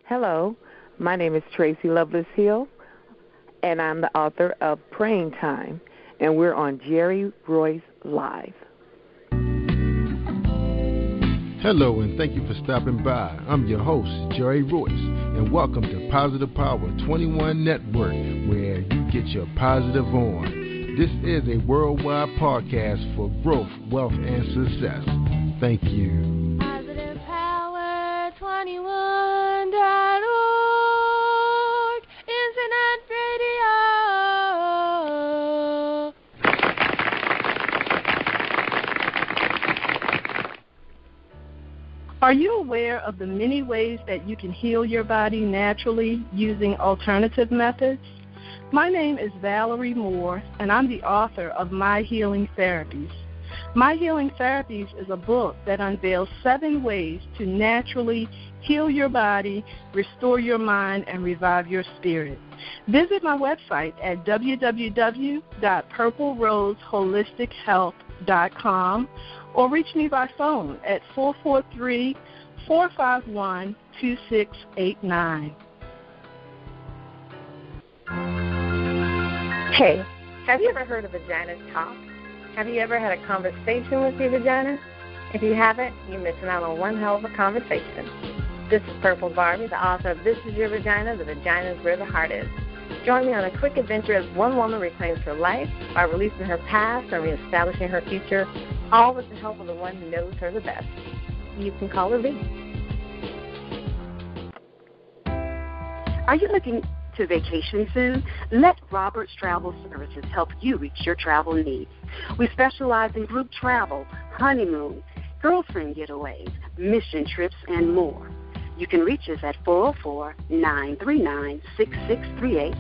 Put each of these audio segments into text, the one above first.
Hello, my name is Tracie Loveless-Hill, and I'm the author of Praying Time, and we're on JRLive. Hello, and thank you for stopping by. I'm your host, Jerry Royce, and welcome to Positive Power 21 Network, where you get your positive on. This is a worldwide podcast for growth, wealth, and success. Thank you. Positive Power 21.org, Internet Radio. Are you aware of the many ways that you can heal your body naturally using alternative methods? My name is Valerie Moore, and I'm the author of My Healing Therapies. My Healing Therapies is a book that unveils 7 ways to naturally heal your body, restore your mind, and revive your spirit. Visit my website at www.purpleroseHolisticHealth.com or reach me by phone at 443-451-2689. Hey, have you ever heard of vaginas talk? Have you ever had a conversation with your vagina? If you haven't, you're missing out on one hell of a conversation. This is Purple Barbie, the author of This Is Your Vagina, The Vagina is Where the Heart Is. Join me on a quick adventure as one woman reclaims her life by releasing her past and reestablishing her future, all with the help of the one who knows her the best. You can call her V. Are you looking to vacation soon? Let Roberts Travel Services help you reach your travel needs. We specialize in group travel, honeymoon, girlfriend getaways, mission trips, and more. You can reach us at 404-939-6638.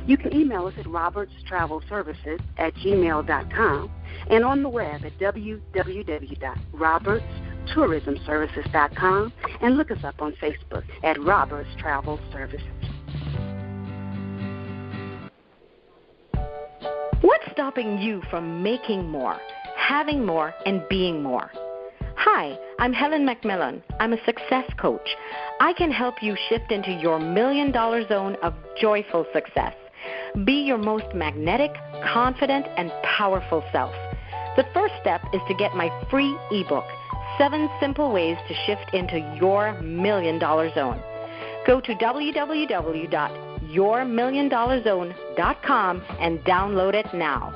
You can email us at robertstravelservices@gmail.com and on the web at www.robertstourismservices.com and look us up on Facebook at Roberts Travel Services. What's stopping you from making more, having more, and being more? Hi, I'm Helen McMillan. I'm a success coach. I can help you shift into your $1 million zone of joyful success. Be your most magnetic, confident, and powerful self. The first step is to get my free ebook, 7 Simple Ways to Shift into Your $1 Million Zone. Go to www.yourmilliondollarzone.com and download it now.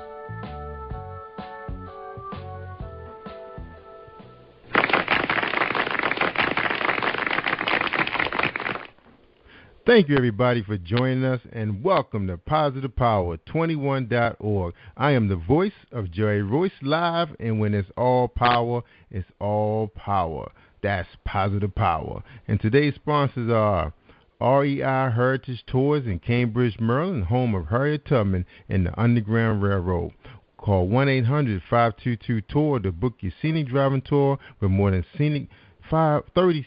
Thank you, everybody, for joining us, and welcome to Positive Power 21.org. I am the voice of JRLive, and when it's all power, it's all power. That's Positive Power. And today's sponsors are REI Heritage Tours in Cambridge, Maryland, home of Harriet Tubman and the Underground Railroad. Call 1-800-522-TOUR to book your scenic driving tour with more than 30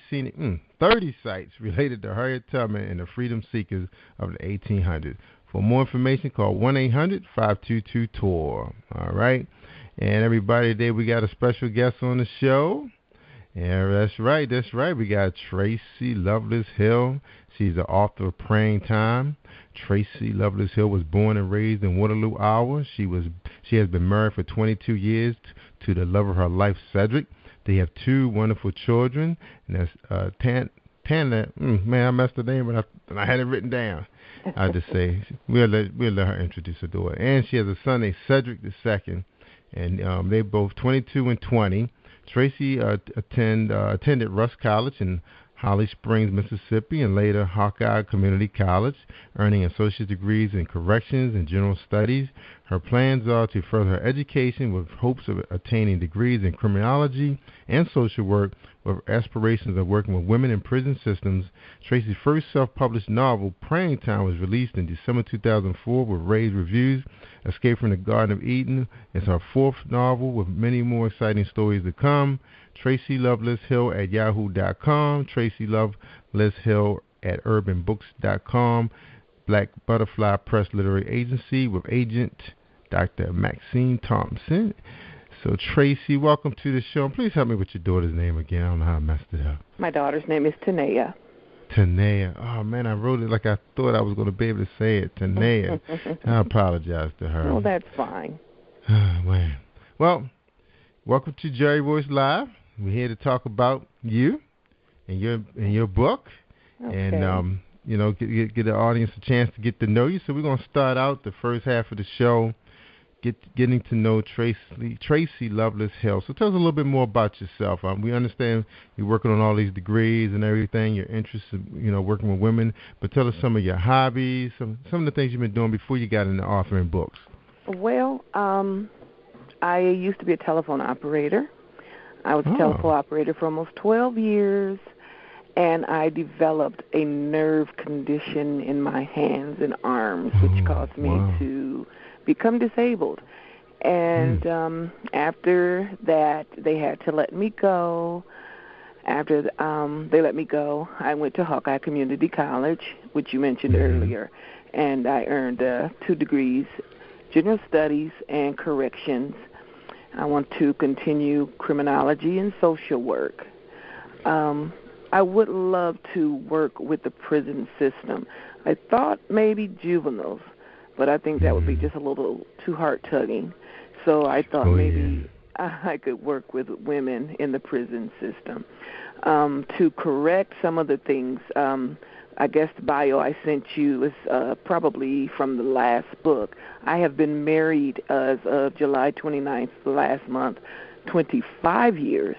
sites related to Harriet Tubman and the freedom seekers of the 1800s. For more information, call 1-800-522-TOUR. All right. And everybody, today we got a special guest on the show. And that's right. We got Tracie Loveless-Hill. She's the author of Praying Time. Tracie Loveless-Hill was born and raised in Waterloo, Iowa. She has been married for 22 years to the love of her life, Cedric. They have 2 wonderful children, and that's Taneya. Man, I messed the name, but I had it written down. I'll just say we'll let her introduce her daughter. And she has a son named Cedric II, and they're both 22 and 20. Tracie attended Russ College in Holly Springs, Mississippi, and later Hawkeye Community College, earning associate degrees in corrections and general studies. Her plans are to further her education with hopes of attaining degrees in criminology and social work, with aspirations of working with women in prison systems. Tracie's first self-published novel, Praying Time, was released in December 2004 with rave reviews. Escape from the Garden of Eden is her 4th novel, with many more exciting stories to come. Tracie Loveless-Hill at yahoo.com, Tracie Loveless-Hill at urbanbooks.com, Black Butterfly Press Literary Agency with agent Dr. Maxine Thompson. So, Tracie, welcome to the show. Please help me with your daughter's name again. I don't know how I messed it up. My daughter's name is Taneya. Taneya. Oh, man, I wrote it like I thought I was going to be able to say it. Taneya. I apologize to her. Oh, that's fine. Oh, man. Well, welcome to Jerry Royce Live. We're here to talk about you and your book. Okay. And, get the audience a chance to get to know you. So we're going to start out the first half of the show getting to know Tracie Loveless-Hill. So tell us a little bit more about yourself. We understand you're working on all these degrees and everything. You're interested, working with women. But tell us some of your hobbies, some of the things you've been doing before you got into authoring books. Well, I used to be a telephone operator. I was a telephone operator for almost 12 years, and I developed a nerve condition in my hands and arms, which caused me to become disabled. And after that, they had to let me go. After they let me go, I went to Hawkeye Community College, which you mentioned earlier, and I earned 2 degrees, general studies and corrections. I want to continue criminology and social work. I would love to work with the prison system. I thought maybe juveniles, but I think that would be just a little too heart-tugging. So I thought maybe I could work with women in the prison system. To correct some of the things, I guess the bio I sent you is probably from the last book. I have been married as of July 29th last month, 25 years.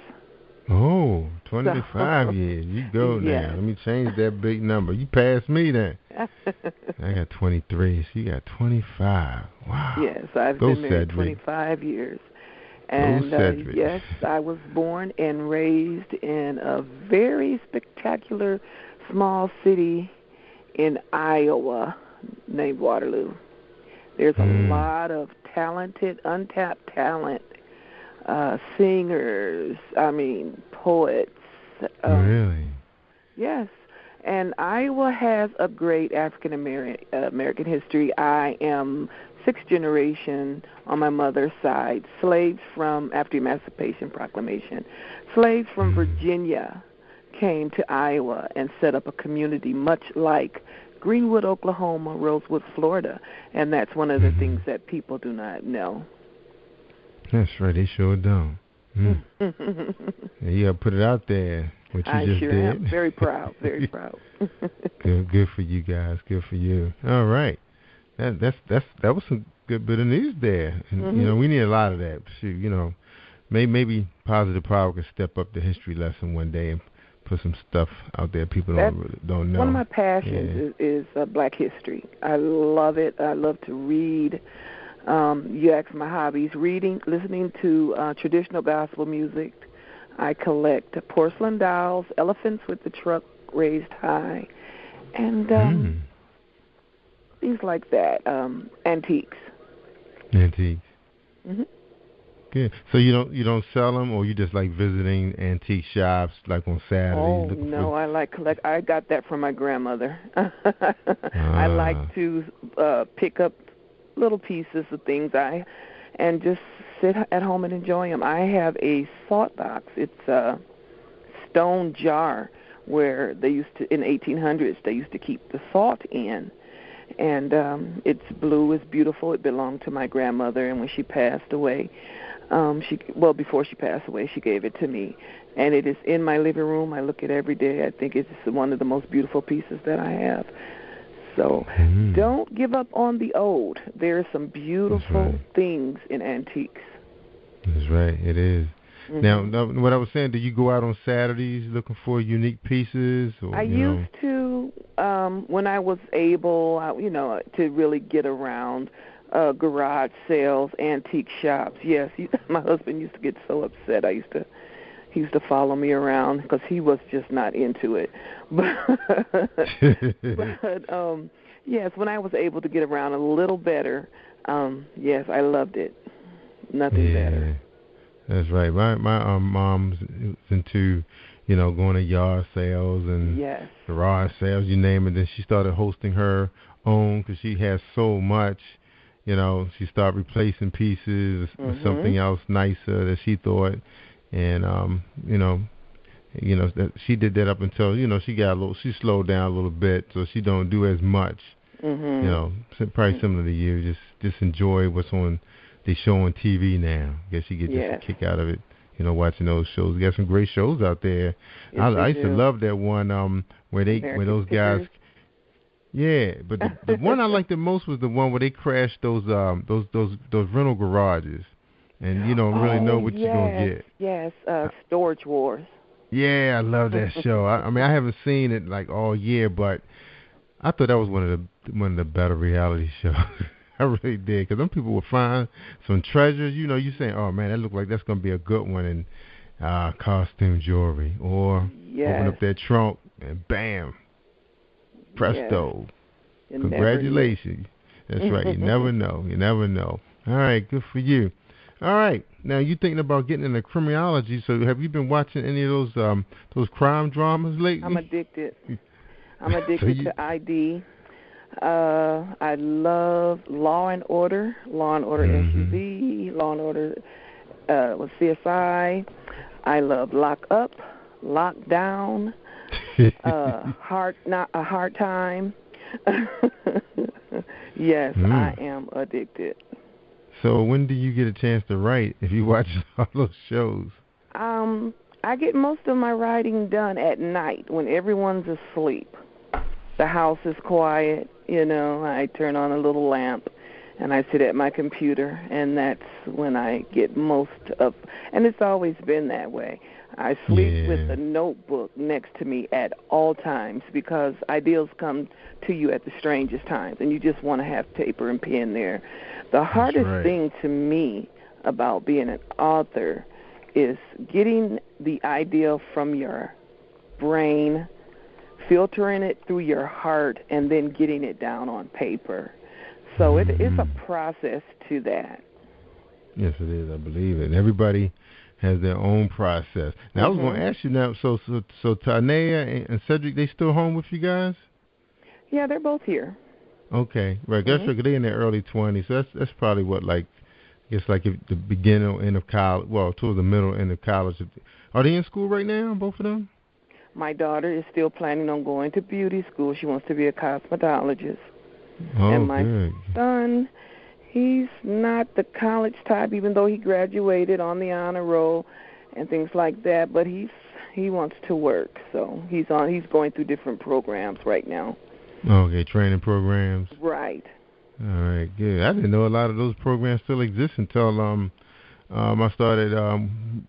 Oh, 25 years. You go now. Let me change that big number. You passed me then. I got 23. So you got 25. Wow. Yes, I've been married 25 years. And yes, I was born and raised in a very spectacular small city in Iowa named Waterloo. There's a lot of talented, untapped talent, singers, poets. Really? Yes. And Iowa has a great African American history. I am 6th generation on my mother's side, slaves from, after Emancipation Proclamation, slaves from Virginia came to Iowa and set up a community much like Greenwood, Oklahoma, Rosewood, Florida. And that's one of the things that people do not know. That's right. They sure don't. You got to put it out there, what you just did. Am. Very proud. Very proud. Good for you guys. Good for you. All right. That was some good bit of news there. And, we need a lot of that. Shoot, maybe Positive Power could step up the history lesson one day and put some stuff out there people don't know. One of my passions is Black history. I love it. I love to read. You asked my hobbies: reading, listening to traditional gospel music. I collect porcelain dolls, elephants with the truck raised high, and things like that. Antiques. Antiques. Good. So you don't sell them, or you just like visiting antique shops like on Saturdays? Oh no, I like collect. I got that from my grandmother. I like to pick up little pieces of things and just sit at home and enjoy them. I have a salt box. It's a stone jar where they used to, in 1800s, they used to keep the salt in. And it's blue, it's beautiful. It belonged to my grandmother, and when she passed away, before she passed away, she gave it to me. And it is in my living room. I look at it every day. I think it's one of the most beautiful pieces that I have. So don't give up on the old. There are some beautiful things in antiques. That's right. It is. Now, what I was saying, do you go out on Saturdays looking for unique pieces? Or, I used to when I was able, to really get around garage sales, antique shops. Yes, my husband used to get so upset. He used to follow me around because he was just not into it. But yes, when I was able to get around a little better, yes, I loved it. Nothing better. That's right. My mom's into, going to yard sales and garage sales, you name it. Then she started hosting her own because she has so much. She started replacing pieces with something else nicer that she thought. And, that she did that up until she slowed down a little bit, so she don't do as much. Probably similar to you. Just enjoy what's on the show on TV now. I guess you get just a kick out of it. Watching those shows. We got some great shows out there. Yes, I used to love that one where those guys. Yeah, but the one I liked the most was the one where they crashed those rental garages, and you don't really know what you're gonna get. Yes, Storage Wars. Yeah, I love that show. I mean, I haven't seen it like all year, but I thought that was one of the better reality shows. I really did, because them people would find some treasures. You saying, oh man, that looked like that's gonna be a good one, in costume jewelry, or open up that trunk and bam, presto, congratulations. That's right. You never know. You never know. All right, good for you. All right, now you thinking about getting into criminology. So have you been watching any of those crime dramas lately? I'm addicted. To ID. I love Law and Order SUV, Law and Order with CSI. I love Lock Up, Lock Down, Hard Time. Yes, I am addicted. So when do you get a chance to write if you watch all those shows? I get most of my writing done at night when everyone's asleep. The house is quiet, I turn on a little lamp and I sit at my computer, and that's when I get most of, and it's always been that way. I sleep with a notebook next to me at all times, because ideas come to you at the strangest times, and you just want to have paper and pen there. The hardest thing to me about being an author is getting the idea from your brain, filtering it through your heart, and then getting it down on paper. So it is a process to that. Yes, it is. I believe it. And everybody has their own process. Now, I was going to ask you now, so Taneya and Cedric, they still home with you guys? Yeah, they're both here. Okay. Right. That's right. They're in their early 20s. So that's probably what, like, I guess like the beginning or end of college, well, towards the middle end of college. Are they in school right now, both of them? My daughter is still planning on going to beauty school. She wants to be a cosmetologist. Oh, and my good. son, he's not the college type, even though he graduated on the honor roll and things like that. But he wants to work, so he's going through different programs right now. Okay, training programs. Right. All right, good. I didn't know a lot of those programs still exist until I started,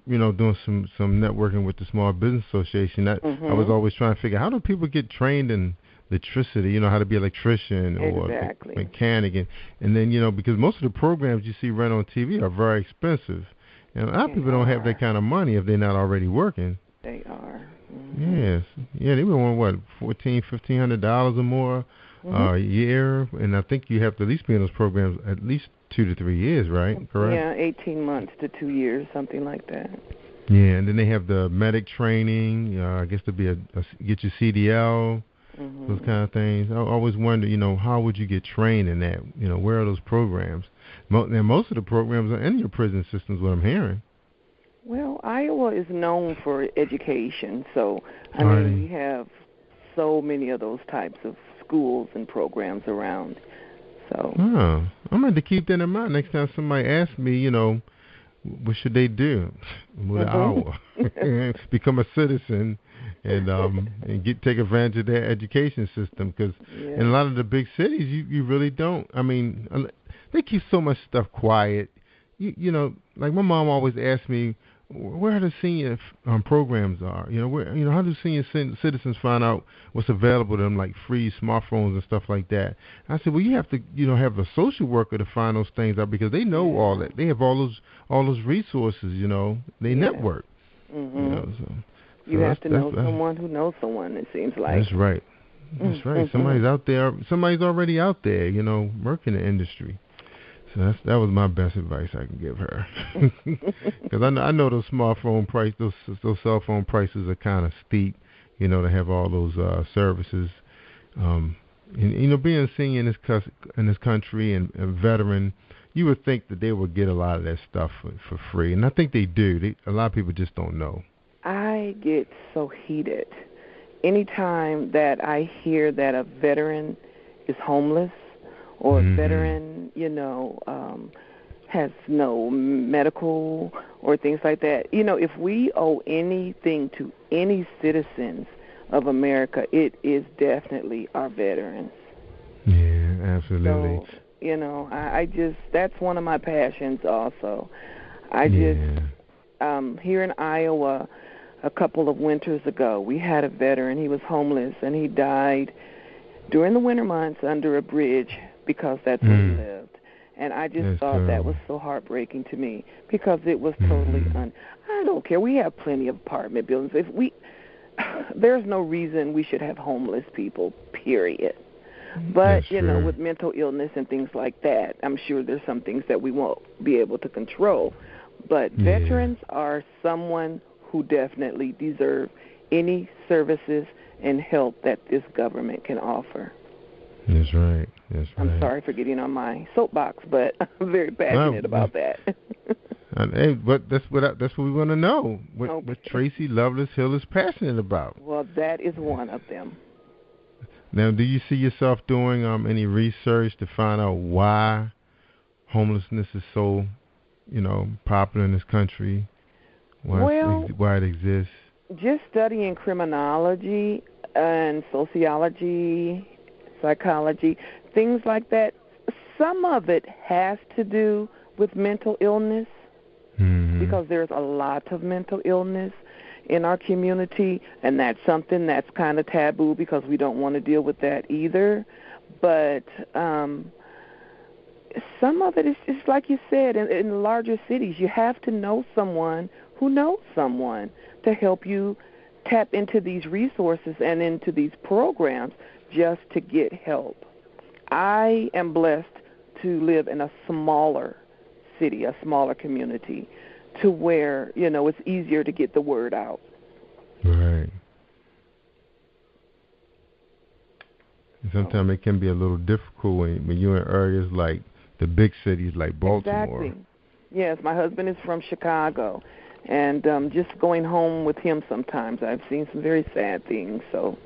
doing some networking with the Small Business Association. I was always trying to figure out, how do people get trained in electricity, how to be an electrician or mechanic. And then, because most of the programs you see run on TV are very expensive. And a lot of people don't have that kind of money if they're not already working. They are. Yes. Yeah, they would want, $1,400, $1,500 or more a year. And I think you have to at least be in those programs at least 2 to 3 years, right? Correct? Yeah, 18 months to 2 years, something like that. Yeah, and then they have the medic training, I guess to be get your CDL, those kind of things. I always wonder, how would you get trained in that? Where are those programs? Now, most of the programs are in your prison systems, what I'm hearing. Well, Iowa is known for education, so, we have so many of those types of schools and programs around. So. Oh, I'm going to keep that in mind next time somebody asks me, what should they do? Move to Iowa, become a citizen, and take advantage of their education system. Because in a lot of the big cities, you really don't. I mean, they keep so much stuff quiet. Like my mom always asked me, where the senior programs are. How do senior citizens find out what's available to them, like free smartphones and stuff like that? I said, well, you have to, have a social worker to find those things out, because they know all that. They have all those resources. They network. So you have to know someone who knows someone. It seems like that's right. That's right. Somebody's out there. Somebody's already out there. Working the industry. So that was my best advice I can give her, because I know those smartphone price, those cell phone prices are kind of steep, to have all those services. And, being a senior in this country and a veteran, you would think that they would get a lot of that stuff for free, and I think they do. A lot of people just don't know. I I get so heated anytime that I hear that a veteran is homeless or a veteran, has no medical or things like that. If we owe anything to any citizens of America, it is definitely our veterans. Yeah, absolutely. So, I just, that's one of my passions also. Here in Iowa, a couple of winters ago, we had a veteran. He was homeless, and he died during the winter months under a bridge because that's where he lived. And I just thought that was so heartbreaking to me because it was totally I don't care. We have plenty of apartment buildings. There's no reason we should have homeless people, period. But, with mental illness and things like that, I'm sure there's some things that we won't be able to control. But veterans are someone who definitely deserve any services and help that this government can offer. That's right. I'm sorry for getting on my soapbox, but I'm very passionate about that. But that's what we want to know. What Tracie Loveless-Hill is passionate about. Well, that is one of them. Now, do you see yourself doing any research to find out why homelessness is so, popular in this country? Why it exists? Just studying criminology and sociology, psychology, things like that. Some of it has to do with mental illness because there's a lot of mental illness in our community, and that's something that's kind of taboo because we don't want to deal with that either. But some of it is just like you said, in the larger cities, you have to know someone who knows someone to help you tap into these resources and into these programs just to get help. I am blessed to live in a smaller city, a smaller community, to where, it's easier to get the word out. Right. Sometimes it can be a little difficult when you're in areas like the big cities like Baltimore. Exactly. Yes, my husband is from Chicago, and just going home with him sometimes, I've seen some very sad things. So.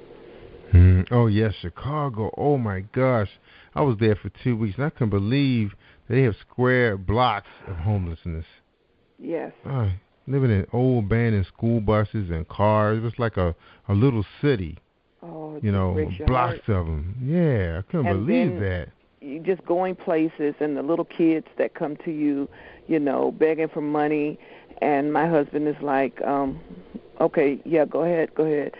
Oh, yes, Chicago. Oh, my gosh. I was there for 2 weeks, and I couldn't believe they have square blocks of homelessness. Yes. Living in old abandoned school buses and cars. It was like a little city. Oh, blocks of them. Yeah, I couldn't believe that. You just going places and the little kids that come to you, begging for money. And my husband is like, okay, yeah, go ahead.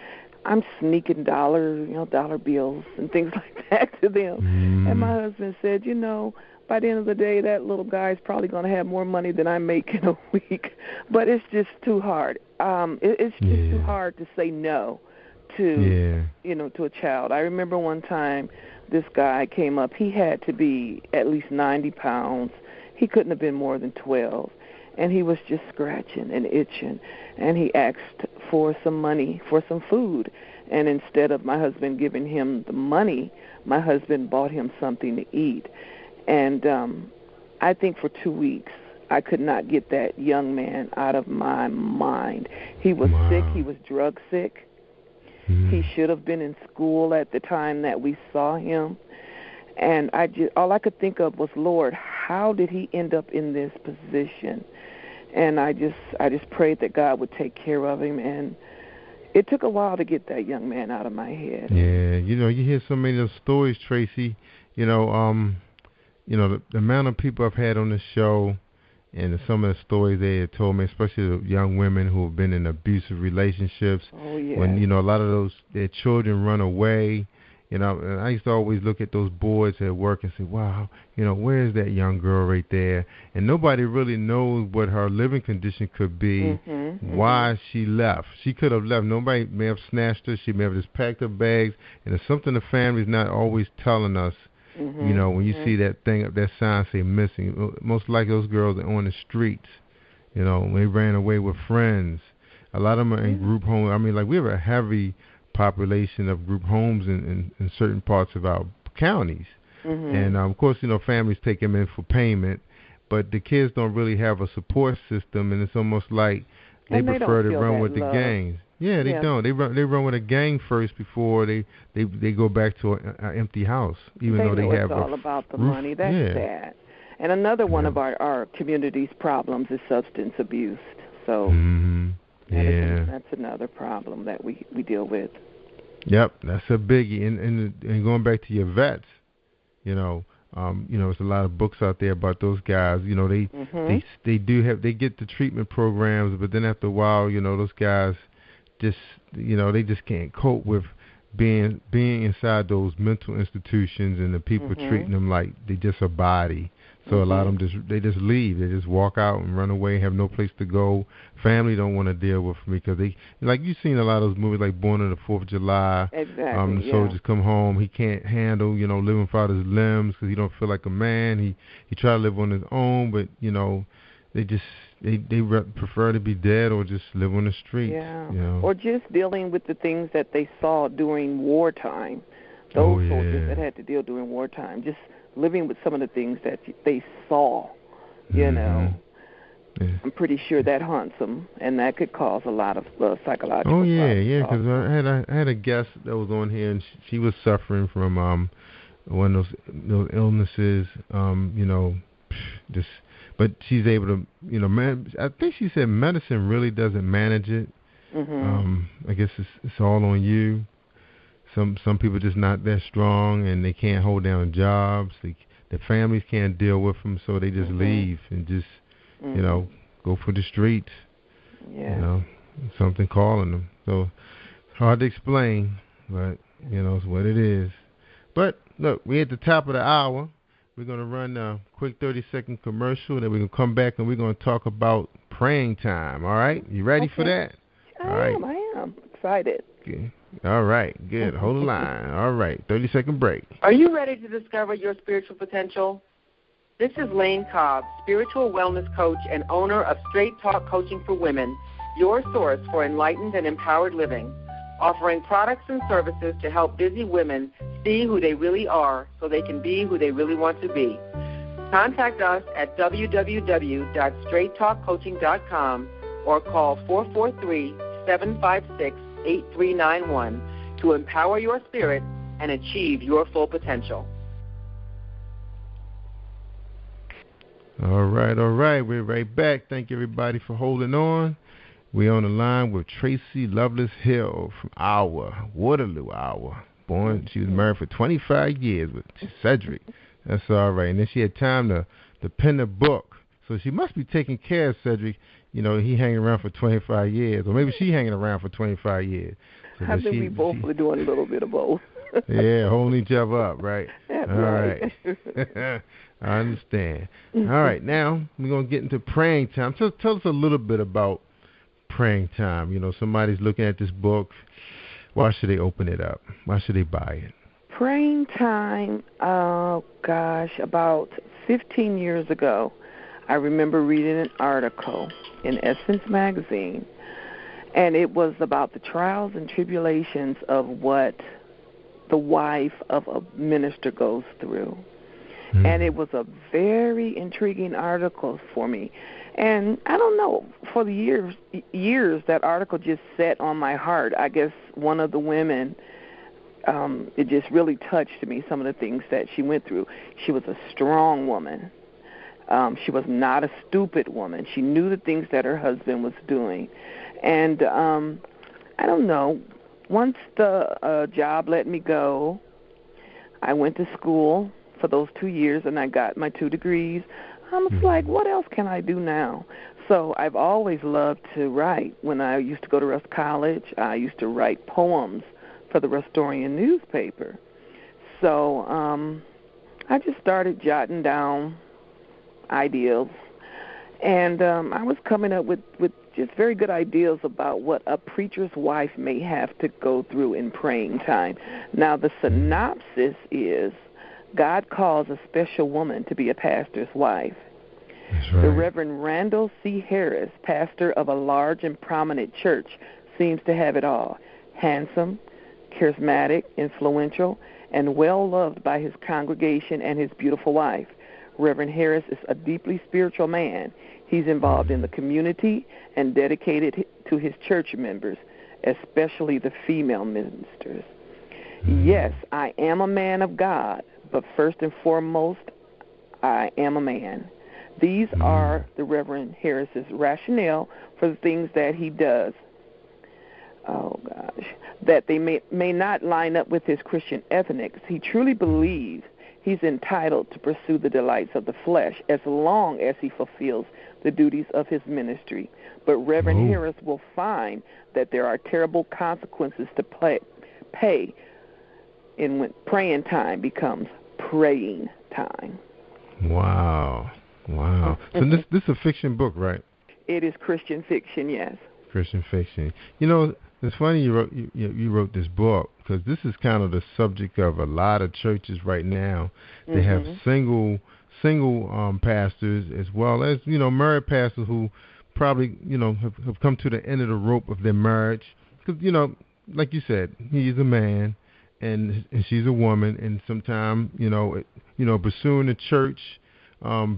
I'm sneaking dollar bills and things like that to them. And my husband said, by the end of the day, that little guy's probably going to have more money than I make in a week. But it's just too hard. It's just too hard to say no to, to a child. I remember one time this guy came up. He had to be at least 90 pounds. He couldn't have been more than 12. And he was just scratching and itching. And he asked for some money, for some food. And instead of my husband giving him the money, my husband bought him something to eat. And I think for 2 weeks, I could not get that young man out of my mind. He was sick. He was drug sick. He should have been in school at the time that we saw him. And all I could think of was, Lord, how did he end up in this position? And I just prayed that God would take care of him. And it took a while to get that young man out of my head. Yeah, you hear so many of those stories, Tracie. The amount of people I've had on the show and some of the stories they had told me, especially the young women who have been in abusive relationships. Oh, yeah. When, a lot of their children run away. And I used to always look at those boards at work and say, wow, where's that young girl right there? And nobody really knows what her living condition could be, why she left. She could have left. Nobody may have snatched her. She may have just packed her bags. And it's something the family's not always telling us. When you see that sign say missing, most likely those girls are on the streets. They ran away with friends. A lot of them are in group homes. I mean, we have a heavy population of group homes in certain parts of our counties. And, of course, families take them in for payment, but the kids don't really have a support system, and it's almost like they prefer to run with the gangs. Yeah, they don't. They run with a gang first before they go back to an empty house, even though they have it's all about the roof. money. That's sad. And another one of our community's problems is substance abuse. So that's another problem that we deal with. Yep, that's a biggie. And going back to your vets, there's a lot of books out there about those guys. They get the treatment programs, but then after a while, those guys they just can't cope with being inside those mental institutions and the people treating them like they just a body. So a lot of them just leave. They just walk out and run away, have no place to go. Family don't want to deal with them because they, like you've seen a lot of those movies like Born on the 4th of July. Exactly. The soldiers come home. He can't handle, living without his limbs because he don't feel like a man. He try to live on his own, but they prefer to be dead or just live on the street. Yeah. Or just dealing with the things that they saw during wartime. Those soldiers that had to deal during wartime, just living with some of the things that they saw, I'm pretty sure that haunts them, and that could cause a lot of psychological problems. Because I had a guest that was on here, and she was suffering from one of those illnesses, but she's able to, I think she said medicine really doesn't manage it. I guess it's all on you. Some people just not that strong, and they can't hold down jobs. The families can't deal with them, so they just leave and just, go for the streets. Yeah. Something calling them. So hard to explain, but it's what it is. But look, we're at the top of the hour. We're gonna run a quick 30-second commercial, then we're gonna come back and we're gonna talk about praying time. All right, you ready for that? I am excited. Okay. All right, good. Hold the line. All right, 30-second break. Are you ready to discover your spiritual potential? This is Lane Cobb, spiritual wellness coach and owner of Straight Talk Coaching for Women, your source for enlightened and empowered living, offering products and services to help busy women see who they really are so they can be who they really want to be. Contact us at www.straighttalkcoaching.com or call 443-756-8391 to empower your spirit and achieve your full potential. All right. We're right back. Thank you, everybody, for holding on. We're on the line with Tracie Loveless-Hill from Waterloo. Born, she was married for 25 years with Cedric. That's all right. And then she had time to pen a book. So she must be taking care of Cedric. He hanging around for 25 years. Or maybe she hanging around for 25 years. So I think we both were doing a little bit of both. Yeah, holding each other up, right? That's all right. I understand. All right, now we're going to get into praying time. Tell us a little bit about praying time. Somebody's looking at this book. Why should they open it up? Why should they buy it? Praying time, about 15 years ago, I remember reading an article in Essence magazine, and it was about the trials and tribulations of what the wife of a minister goes through. Mm-hmm. And it was a very intriguing article for me. And I don't know, for the years that article just sat on my heart. I guess one of the women, it just really touched me, some of the things that she went through. She was a strong woman. She was not a stupid woman. She knew the things that her husband was doing. And I don't know, once the job let me go, I went to school for those 2 years, and I got my 2 degrees. I was like, what else can I do now? So I've always loved to write. When I used to go to Rust College, I used to write poems for the Rustorian newspaper. So I just started jotting down ideas, and I was coming up with just very good ideas about what a preacher's wife may have to go through in praying time. Now, the synopsis is God calls a special woman to be a pastor's wife. That's right. The Reverend Randall C. Harris, pastor of a large and prominent church, seems to have it all. Handsome, charismatic, influential, and well-loved by his congregation and his beautiful wife. Reverend Harris is a deeply spiritual man. He's involved in the community and dedicated to his church members, especially the female ministers. Yes, I am a man of God, but first and foremost, I am a man. These are the Reverend Harris's rationale for the things that he does. Oh, gosh. That they may not line up with his Christian ethics. He truly believes he's entitled to pursue the delights of the flesh as long as he fulfills the duties of his ministry. But Reverend Harris will find that there are terrible consequences to pay in when praying time becomes praying time. Wow. So this is a fiction book, right? It is Christian fiction, yes. Christian fiction. You know, it's funny you wrote this book, because this is kind of the subject of a lot of churches right now. They have single pastors, as well as, you know, married pastors who probably, you know, have come to the end of the rope of their marriage. Because, you know, like you said, he's a man and she's a woman, and sometimes, you know, pursuing a church,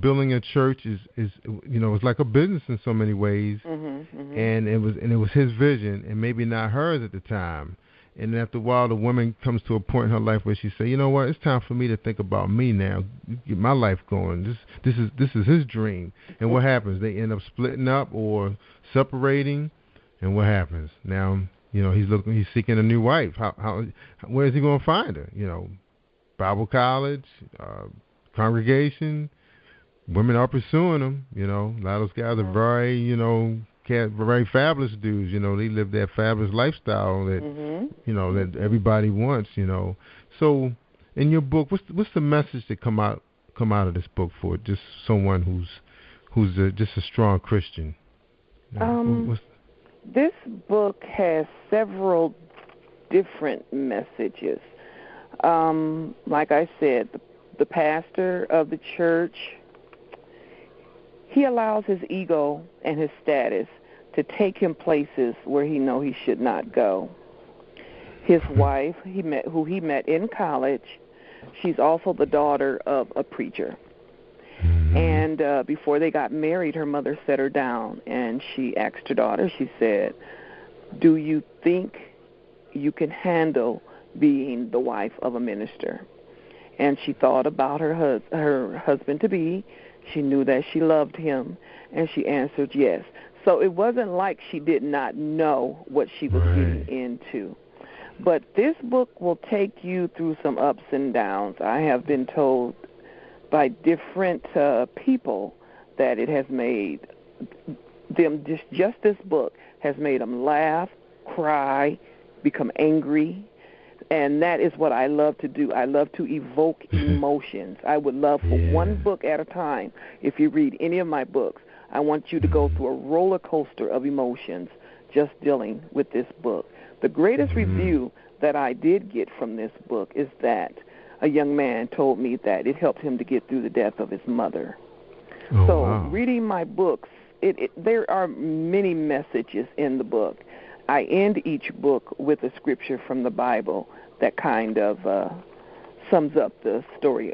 building a church is you know, it's like a business in so many ways. And it was his vision, and maybe not hers at the time. And after a while, the woman comes to a point in her life where she say, you know what, it's time for me to think about me now, get my life going. This is his dream. And what happens? They end up splitting up or separating. And what happens? Now, you know, he's seeking a new wife. Where is he going to find her? You know, Bible college, congregation. Women are pursuing him. You know, a lot of those guys are very, you know, very fabulous dudes. You know, they live that fabulous lifestyle that you know, that everybody wants. You know, so in your book, what's the message that come out of this book for just someone who's just a strong Christian? This book has several different messages. Like I said, the pastor of the church, he allows his ego and his status to take him places where he know he should not go. His wife, who he met in college, she's also the daughter of a preacher. And before they got married, her mother set her down, and she asked her daughter, she said, do you think you can handle being the wife of a minister? And she thought about her husband-to-be. She knew that she loved him, and she answered yes. So it wasn't like she did not know what she was getting into. But this book will take you through some ups and downs. I have been told by different people that it has made them, just this book has made them laugh, cry, become angry. And that is what I love to do. I love to evoke emotions. I would love for one book at a time, if you read any of my books, I want you to go through a roller coaster of emotions just dealing with this book. The greatest review that I did get from this book is that a young man told me that it helped him to get through the death of his mother. Reading my books, there are many messages in the book. I end each book with a scripture from the Bible that kind of sums up the story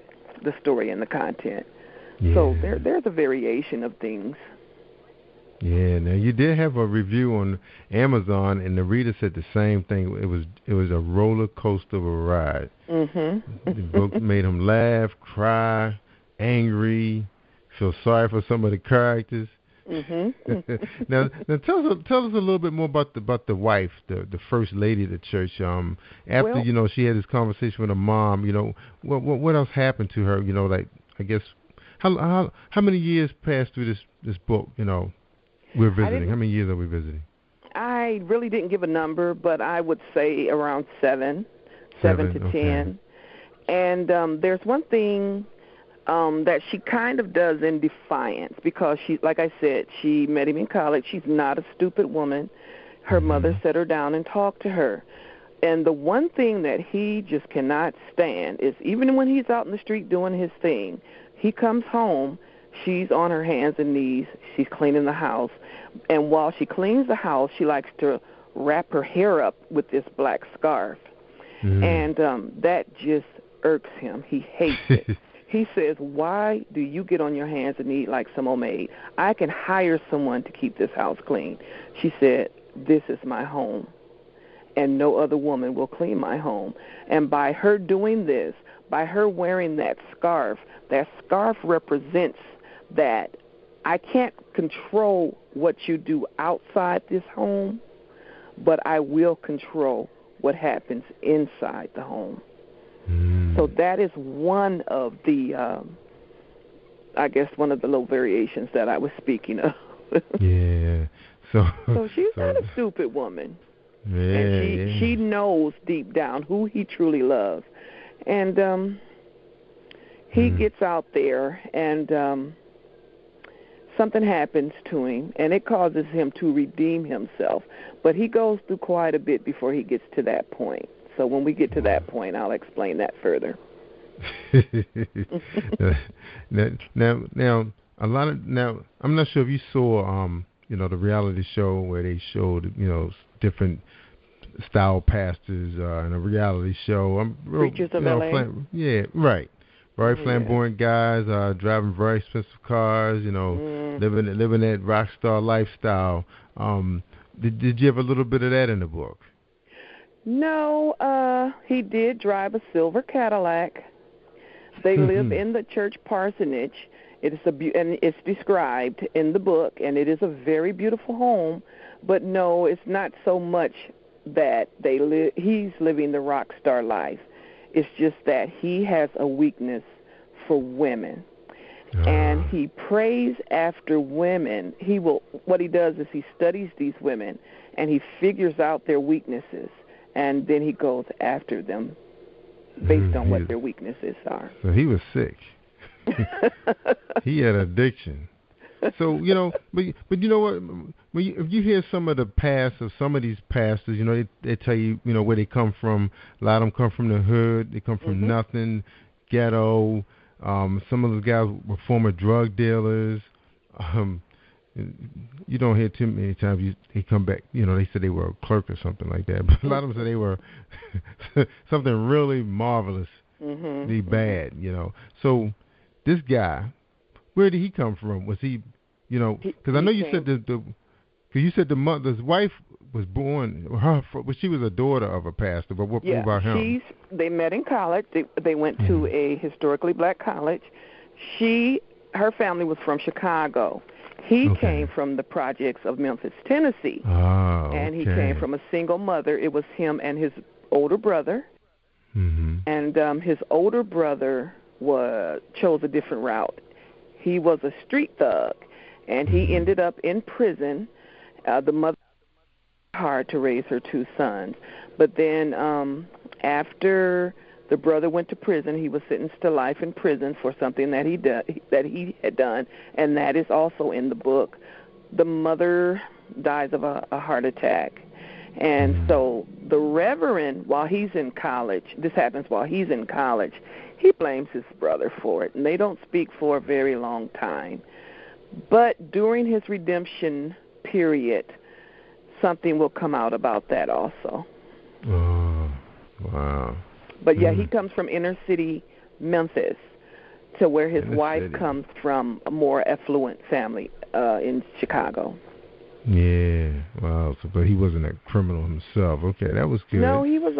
and the content. So there's a variation of things. Yeah. Now you did have a review on Amazon, and the reader said the same thing. It was a roller coaster of a ride. The book made him laugh, cry, angry, feel sorry for some of the characters. Now tell us a little bit more about the wife, the first lady of the church. After you know, she had this conversation with her mom. You know, what else happened to her? You know, like, I guess how many years passed through this book? You know, we're visiting. How many years are we visiting? I really didn't give a number, but I would say around seven to 10. And there's one thing that she kind of does in defiance, because she, like I said, she met him in college. She's not a stupid woman. Her mother set her down and talked to her. And the one thing that he just cannot stand is, even when he's out in the street doing his thing, he comes home, she's on her hands and knees, she's cleaning the house. And while she cleans the house, she likes to wrap her hair up with this black scarf. And that just irks him. He hates it. He says, why do you get on your hands and knees like some old maid? I can hire someone to keep this house clean. She said, this is my home. and no other woman will clean my home. And by her doing this, by her wearing that scarf represents that I can't control what you do outside this home, but I will control what happens inside the home. So that is one of the, I guess, one of the little variations that I was speaking of. Yeah. So she's not a stupid woman. Yeah. And she knows deep down who he truly loves. And he gets out there, and something happens to him, and it causes him to redeem himself. But he goes through quite a bit before he gets to that point. So when we get to that point, I'll explain that further. now, I'm not sure if you saw, the reality show where they showed, different style pastors in a reality show. Preachers of LA. Yeah, right. Very flamboyant guys, driving very expensive cars, living that rock star lifestyle. Did you have a little bit of that in the book? No, he did drive a silver Cadillac. They live in the church parsonage. And it's described in the book, and it is a very beautiful home. But no, it's not so much that he's living the rock star life. It's just that he has a weakness for women. And he prays after women. What he does is he studies these women, and he figures out their weaknesses, and then he goes after them based on what their weaknesses are. So he was sick. He had addiction. So, but you know what? If you hear some of the past of some of these pastors, they tell you, where they come from. A lot of them come from the hood. They come from nothing, ghetto. Some of those guys were former drug dealers. You don't hear too many times they come back. They said they were a clerk or something like that. But a lot of them said they were something really marvelously bad. So this guy, where did he come from? Was he, because I know you said the mother's wife was born. She was a daughter of a pastor. But what about him? They met in college. They went to a historically black college. Her family was from Chicago. He came from the projects of Memphis, Tennessee. And he came from a single mother. It was him and his older brother. And his older brother chose a different route. He was a street thug, and he ended up in prison. The mother worked hard to raise her two sons. But then after the brother went to prison, he was sentenced to life in prison for something that he had done, and that is also in the book. The mother dies of a heart attack. And so the reverend, while he's in college, this happens while he's in college, he blames his brother for it, and they don't speak for a very long time. But during his redemption period, something will come out about that also. Oh, wow. But, yeah, he comes from inner city Memphis to where his wife comes from a more affluent family in Chicago. Yeah, wow. So, but he wasn't a criminal himself. Okay, that was good. No, he was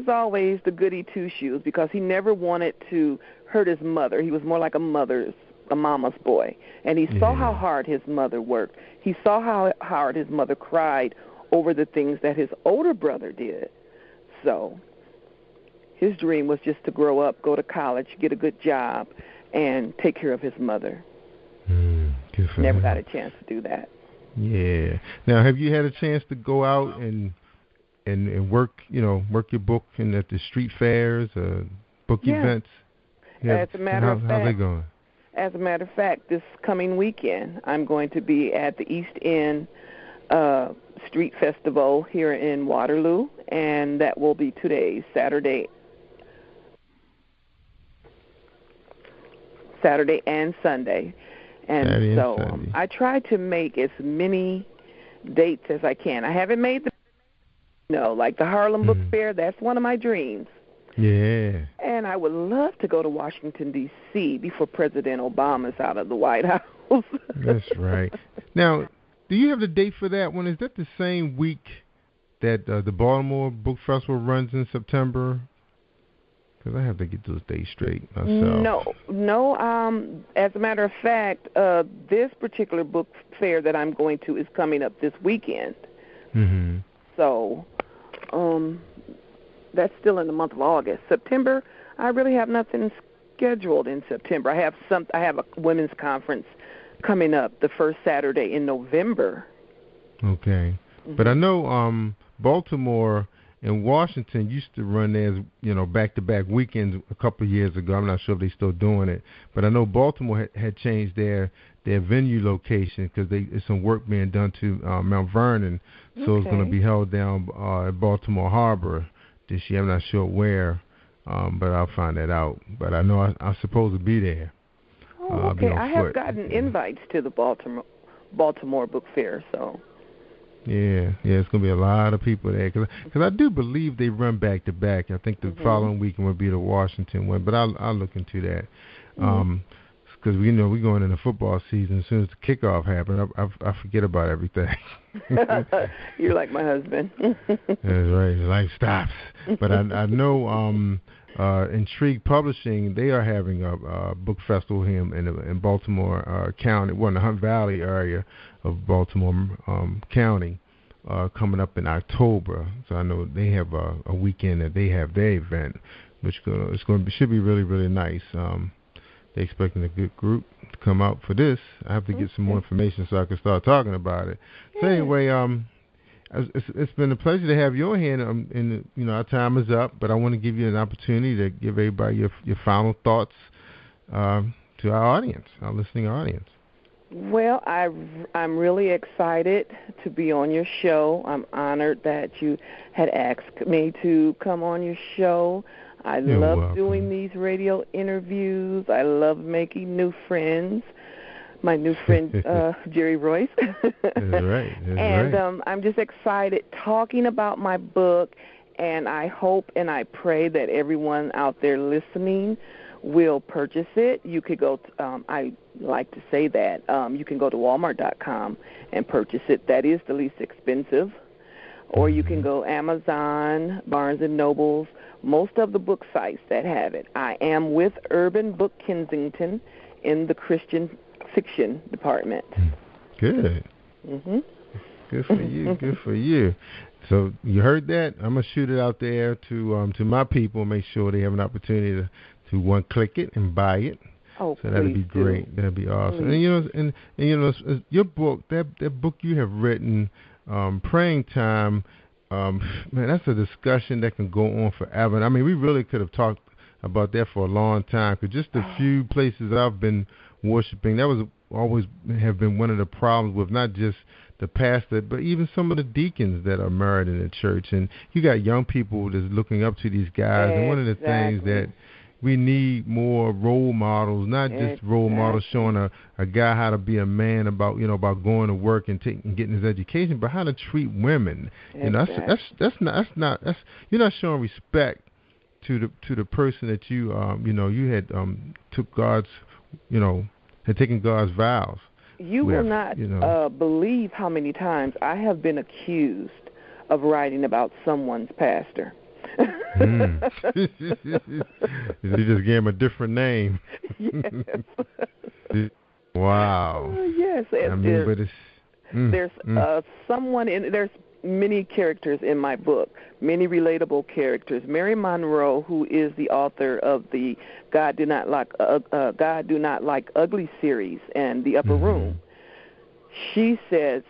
always the goody two-shoes because he never wanted to hurt his mother. He was more like a mama's boy. And he saw how hard his mother worked. He saw how hard his mother cried over the things that his older brother did. So his dream was just to grow up, go to college, get a good job, and take care of his mother. Never got a chance to do that. Yeah. Now, have you had a chance to go out and work, work your book at the street fairs, book events? Yeah. As a matter of fact, how's it going? As a matter of fact, this coming weekend, I'm going to be at the East End Street Festival here in Waterloo, and that will be 2 days, Saturday and Sunday. And I try to make as many dates as I can. I haven't made like the Harlem Book Fair. That's one of my dreams. Yeah. And I would love to go to Washington, D.C. before President Obama's out of the White House. That's right. Now, do you have the date for that one? Is that the same week that the Baltimore Book Festival runs in September? Because I have to get those dates straight myself. No. As a matter of fact, this particular book fair that I'm going to is coming up this weekend. Mm-hmm. So, that's still in the month of August. September, I really have nothing scheduled in September. I have a women's conference coming up the first Saturday in November. Okay. Mm-hmm. But I know Baltimore and Washington used to run theirs, back-to-back weekends a couple of years ago. I'm not sure if they're still doing it. But I know Baltimore had changed their venue location because there's some work being done to Mount Vernon. So It's going to be held down at Baltimore Harbor this year. I'm not sure where, but I'll find that out. But I know I'm supposed to be there. Oh, okay. I have gotten invites to the Baltimore Book Fair, so. Yeah, it's going to be a lot of people there. Cause I do believe they run back-to-back. I think the following weekend would be the Washington one, but I'll look into that. Because we're going into football season. As soon as the kickoff happens, I forget about everything. You're like my husband. That's right. Life stops. But I know Intrigue Publishing, they are having a book festival here in Baltimore County, in the Hunt Valley area of Baltimore County, coming up in October. So I know they have a weekend that they have their event, which should be really, really nice. They're expecting a good group to come out for this. I have to get some more information so I can start talking about it. So anyway, it's been a pleasure to have your hand. And our time is up, but I want to give you an opportunity to give everybody your final thoughts to our audience, our listening audience. Well, I'm really excited to be on your show. I'm honored that you had asked me to come on your show. I love doing these radio interviews. I love making new friends. My new friend, Jerry Royce. That's right. And I'm just excited talking about my book, and I hope and I pray that everyone out there listening will purchase it. You could go I like to say that you can go to Walmart.com and purchase it. That is the least expensive. Or you can go Amazon, Barnes & Nobles, most of the book sites that have it. I am with Urban Book Kensington in the Christian fiction department. Good. Mm-hmm. Good for you. Good for you. So you heard that? I'm gonna shoot it out there to my people. Make sure they have an opportunity to one click it and buy it. Oh, so that'd be great. That'd be awesome. Please. And your book, that book you have written, Praying Time. Man, that's a discussion that can go on forever. I mean, we really could have talked about that for a long time. Because just the few places I've been worshiping, that was always have been one of the problems with not just the pastor, but even some of the deacons that are married in the church. And you got young people that's looking up to these guys. And one of the things that we need more role models, not just role models showing a guy how to be a man about going to work and getting his education, but how to treat women. That's not you're not showing respect to the person that you had took God's had taken God's vows. You will not believe how many times I have been accused of writing about someone's pastor. You just gave him a different name. Yes. Wow. Yes. There's someone there's many characters in my book, many relatable characters. Mary Monroe, who is the author of the God Do Not Like Ugly series and The Upper Room, she says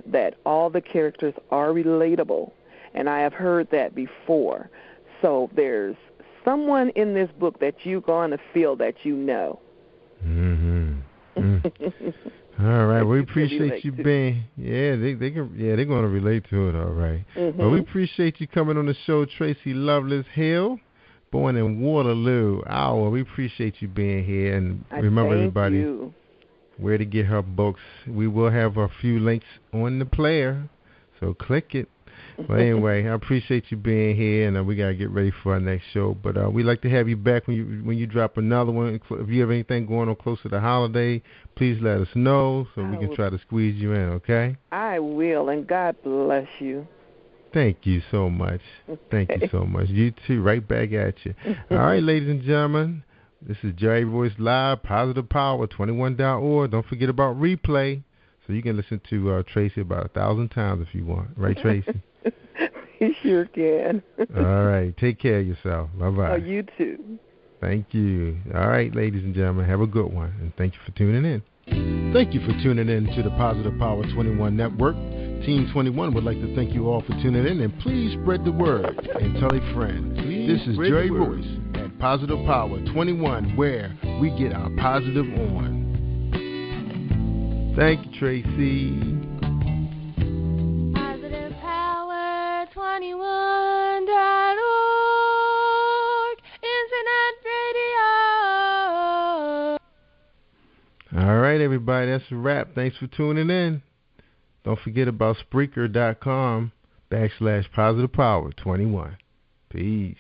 that all the characters are relatable, and I have heard that before. So there's someone in this book that you're going to feel that you know. All right, we appreciate you being. They're going to relate to it. All right, but we appreciate you coming on the show, Tracie Loveless-Hill, born in Waterloo. We appreciate you being here, and remember everybody where to get her books. We will have a few links on the player, so click it. Well, anyway, I appreciate you being here, and we gotta get ready for our next show. But we'd like to have you back when you drop another one. If you have anything going on close to the holiday, please let us know so we can try to squeeze you in. Okay? I will, and God bless you. Thank you so much. Thank you so much. You too. Right back at you. All right, ladies and gentlemen. This is Jerry Royce Live, Positive Power, 21.org. Don't forget about replay, so you can listen to Tracie about 1,000 times if you want. Right, Tracie? You sure can. All right. Take care of yourself. Bye-bye. Oh, you too. Thank you. All right, ladies and gentlemen, have a good one, and thank you for tuning in. Thank you for tuning in to the Positive Power 21 Network. Team 21 would like to thank you all for tuning in, and please spread the word and tell a friend. This is Jerry Royce at Positive Power 21, where we get our positive on. Thank you, Tracie. Positive Power 21.org, Internet Radio. All right, everybody, that's a wrap. Thanks for tuning in. Don't forget about Spreaker.com/Positive Power 21. Peace.